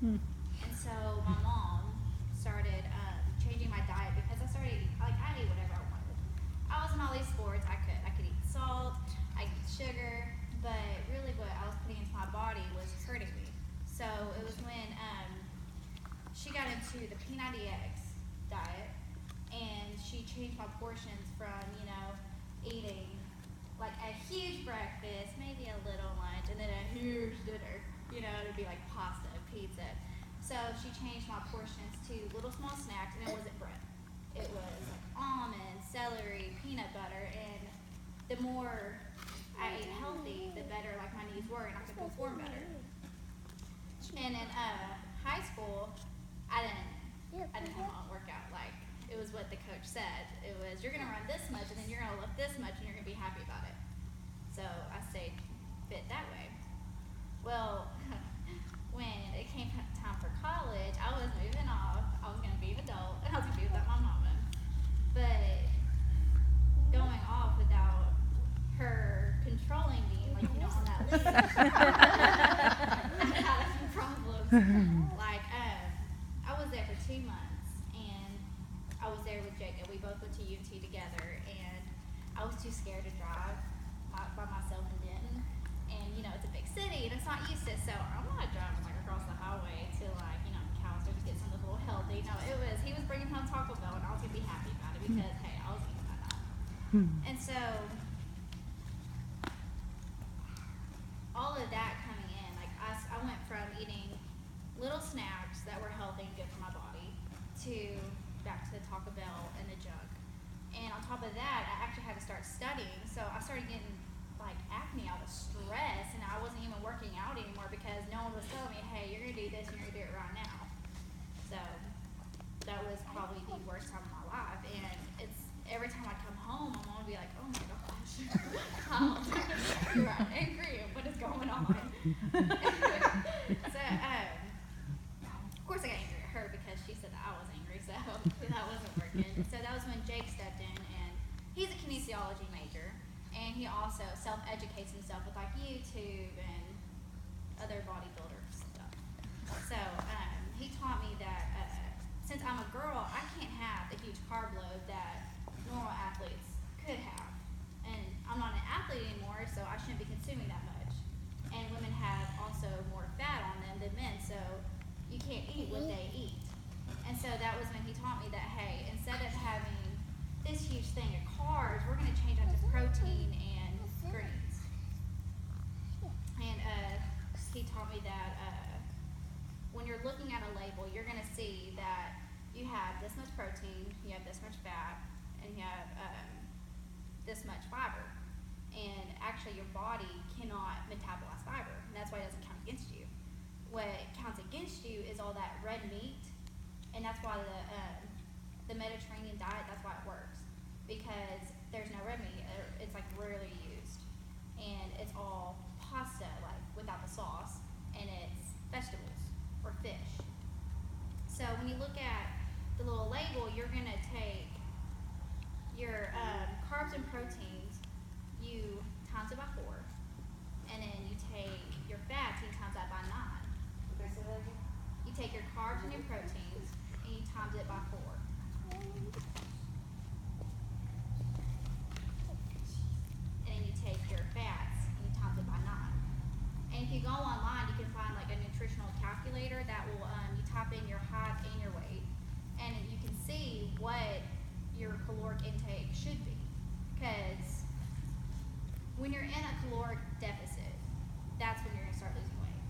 And so my mom started changing my diet because I ate whatever I wanted. I was in all these sports. I could eat salt, I could eat sugar, but really what I was putting into my body was hurting me. So it was when she got into the P90X diet, and she changed my portions from, eating like a huge breakfast, maybe a little lunch, and then a huge dinner. It'd be like pasta, pizza. So she changed my portions to little small snacks, and it wasn't bread. It was like almonds, celery, peanut butter, and the more I ate healthy, the better like my knees were, and I could perform better. And in high school, I didn't have my own workout. Like, it was what the coach said. It was, you're gonna run this much, and then you're gonna lift this much, and you're gonna be happy about it. So I stayed fit that way. Well, when it came time for college, I was moving off. I was gonna be an adult, and I was gonna be without my mama. But going off without her controlling me, like, on that list, I had a few problems. Like, I was there for 2 months, and I was there with Jacob. We both went to UT together, and I was too scared to drive by myself in Denton. And, it's a big city, and it's not used to it, so I'm not driving, like, across the highway to, like, McAllister to get something a little healthy. No, he was bringing home Taco Bell, and I was going to be happy about it because, hey, I was eating that night. And so, all of that coming in, like, I went from eating little snacks that were healthy and good for my body to back to the Taco Bell and the junk. And on top of that, I actually had to start studying, so I started getting like acne out of stress, and I wasn't even working out anymore because no one was telling me, hey, you're gonna do this and you're gonna do it right now. So that was probably the worst time of my life, and it's every time I come home, my mom would be like, oh my gosh, you're angry, what is going on? So of course I got angry at her because she said that I was angry, so that wasn't working. So that was when Jake stepped in, and he's a kinesiology major, and he also self-educates himself with like YouTube and other bodybuilder stuff. So he taught me that since I'm a girl, I can't have the huge carb load that normal athletes could have. And I'm not an athlete anymore, so I shouldn't be consuming that much. And women have also more fat on them than men, so you can't eat what they eat. And so that was when he taught me that, hey, instead of having this huge thing of carbs, we're going to change that to protein and greens. And he taught me that when you're looking at a label, you're going to see that you have this much protein, you have this much fat, and you have this much fiber. And actually your body cannot metabolize fiber, and that's why it doesn't count against you. What counts against you is all that red meat, and that's why the Mediterranean diet, that's why it works, because there's no red meat. It's like rarely used, and it's all pasta, like without the sauce, and it's vegetables or fish. So when you look at the little label, you're gonna take your carbs and proteins, you times it by 4, and then you take your fats and you times that by 9. Okay, so that again? You take your carbs and your proteins, and you times it by 4. And then you take your fats, and you times it by 9. And if you go online, you can find like a nutritional calculator that will, you type in your height and your weight, and you can see what your caloric intake should be. Because when you're in a caloric deficit, that's when you're going to start losing weight.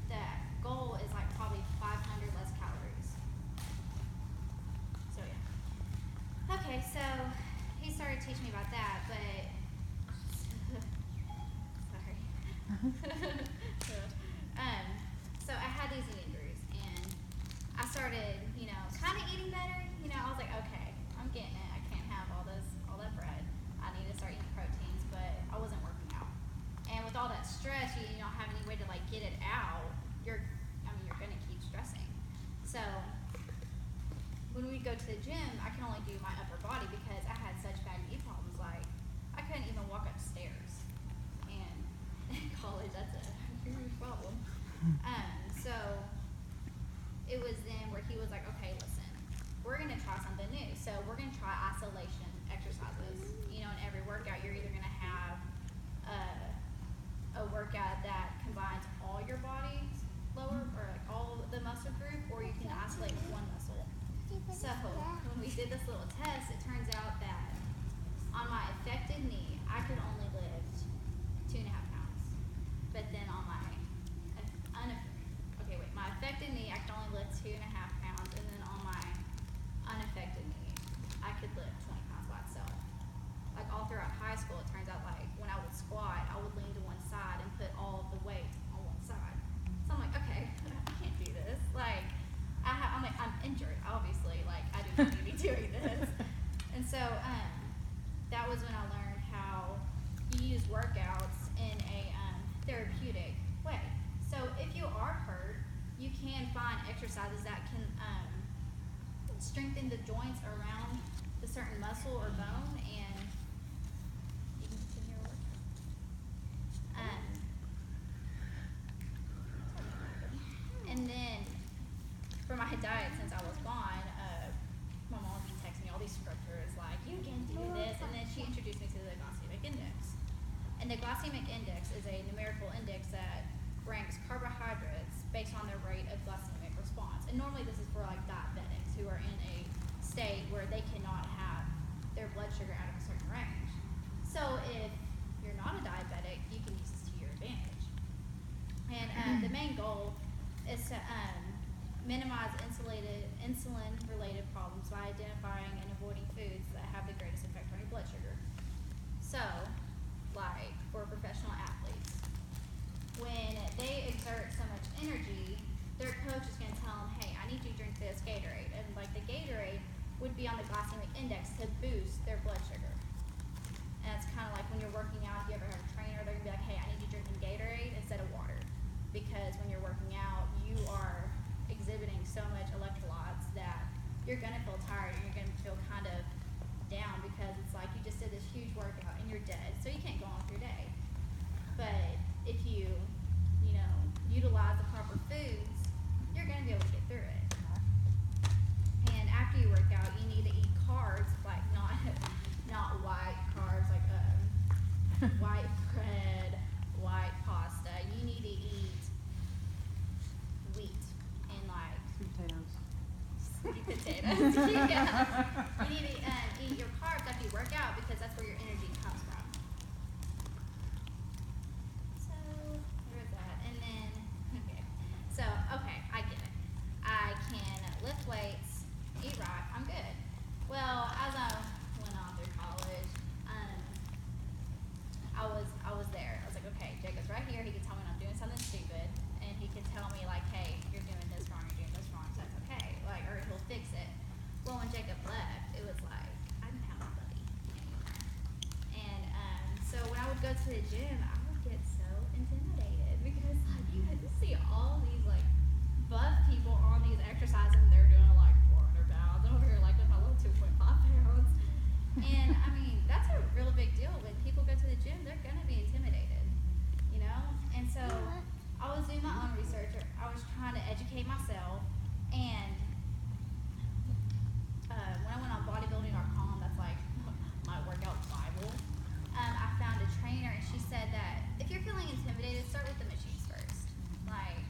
The goal is like probably 500 less calories. So yeah. Okay, so he started teaching me about that, but sorry. So I had these injuries, and I started, kind of eating better. I was like, okay, I'm getting it. I can't have all that bread. I need to start eating proteins, but I wasn't working out. And with all that stress, you don't have any way to like get it out. You're gonna keep stressing. So when we go to the gym, I can only do my upper body because I had such bad knee problems. Like I couldn't even walk upstairs. And in college, that's a huge problem. So new. So we're going to try isolation exercises. You know, in every workout, you're either going to have a workout that combines all your body's lower or like all the muscle group, or you can isolate one muscle. So when we did this little test, it turns out that on my affected knee, I could only lift 2.5 pounds. But then on my my affected knee, I could only lift 2.5 pounds, and then on my unaffected knee, I could lift 20 pounds by itself. Like all throughout high school, it turns out like when I would squat, I would lean to one side and put all of the weight on one side. So I'm like, okay, I can't do this. Like, I'm injured, obviously. Like, I do not need to be doing this. And so that was when I learned how you use workouts in a therapeutic way. So if you are hurt, you can find exercises that can strengthen the joints around the certain muscle or bone, and you can continue your workout. And then for my diet, since I was gone, my mom would be texting me all these scriptures like, you can do this, and then she introduced me to the glycemic index. And the glycemic index is a numerical index that ranks carbohydrates based on their rate of glycemic response. And normally this is for like diabetics who are in a state where they cannot have their blood sugar out of a certain range. So if you're not a diabetic, you can use this to your advantage. And the main goal is to minimize insulin-related problems by identifying and avoiding foods that have the greatest effect on your blood sugar. So, like for professional athletes, when they exert so much energy, their coach is going to tell them, hey, I need you to drink this Gatorade. And like the Gatorade would be on the glycemic index to boost their blood sugar. And it's kind of like when you're working out, if you ever have a trainer, they're going to be like, hey, I need you drinking Gatorade instead of water. Because when you're working out, you are exhibiting so much electrolytes that you're going to feel tired and you're going to feel kind of down because it's like you just did this huge workout and you're dead. So you can't go on with your day. But if you utilize the proper foods, you're going to be able to get through it. And after you work out, you need to eat carbs, like not white carbs, like white bread, white pasta. You need to eat wheat and like sweet potatoes. Yeah. You need to eat your carbs after you work out because that's where your energy comes from. Okay, I get it. I can lift weights, eat right, I'm good. Well, as I went on through college, I was there. I was like, okay, Jacob's right here. He can tell me when I'm doing something stupid, and he can tell me like, hey, you're doing this wrong, you're doing this wrong, so that's okay. Like, or he'll fix it. Well, when Jacob left, it was like I didn't have a buddy anymore. And so when I would go to the gym, I would get so intimidated because like you had to see all these like buff people on these exercises and they're doing like 400 pounds. I'm over here like with my little 2.5 pounds. And I mean, that's a real big deal. When people go to the gym, they're going to be intimidated, you know? And so I was doing my own research. I was trying to educate myself. And when I went on bodybuilding.com, that's like my workout Bible, I found a trainer and she said that if you're feeling intimidated, start with the machines first. Like,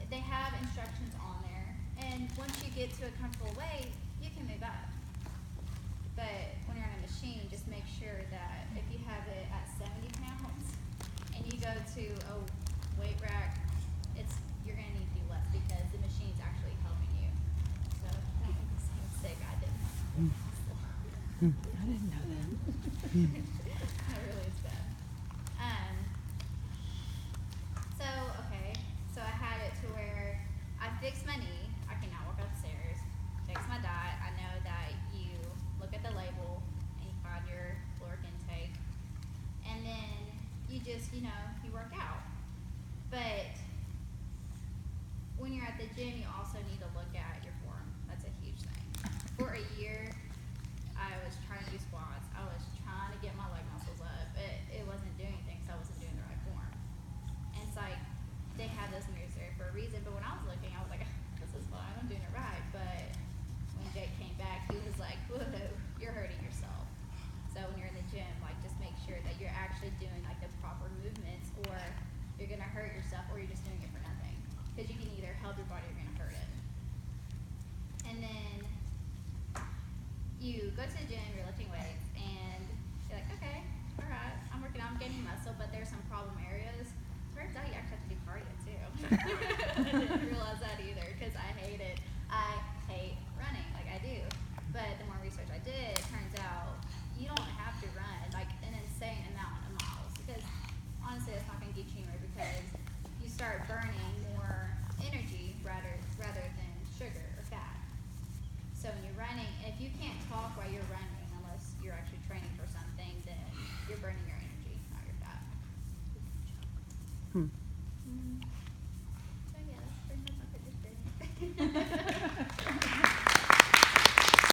they have instructions on there, and once you get to a comfortable weight, you can move up. But when you're on a machine, just make sure that if you have it at 70 pounds and you go to a weight rack, you're going to need to do less because the machine's actually helping you. So don't make the same mistake I did. I didn't know that. That really is bad. So I had it to where I fixed my knee. I can now walk upstairs. Fix my diet. I know that you look at the label and you find your caloric intake, and then you just you work out. But when you're at the gym, you also need to look at your form. That's a huge thing. For a year, I was trying to do squats. I was trying to get my leg muscles up. It wasn't doing anything, so I wasn't doing the right form. And it's like, they had those mirrors there for a reason, but when I was looking, I was like, this is fine, I'm doing it right. But when Jake came back, hurt yourself or you're just doing it for nothing. Because you can either help your body or you're going to hurt it. And then you go to the gym, you're lifting weights, and you're like, okay, all right, I'm gaining muscle, but there's some problem areas. Turns out you actually have to do cardio too. I didn't realize that either because I hate it. I hate running, like I do. But the more research I did, it turns out you don't have to run like an insane amount of miles because honestly that's not going to get you anywhere because you start burning more energy rather than sugar or fat. So when you're running, if you can't talk while you're running unless you're actually training for something, then you're burning your energy, not your fat.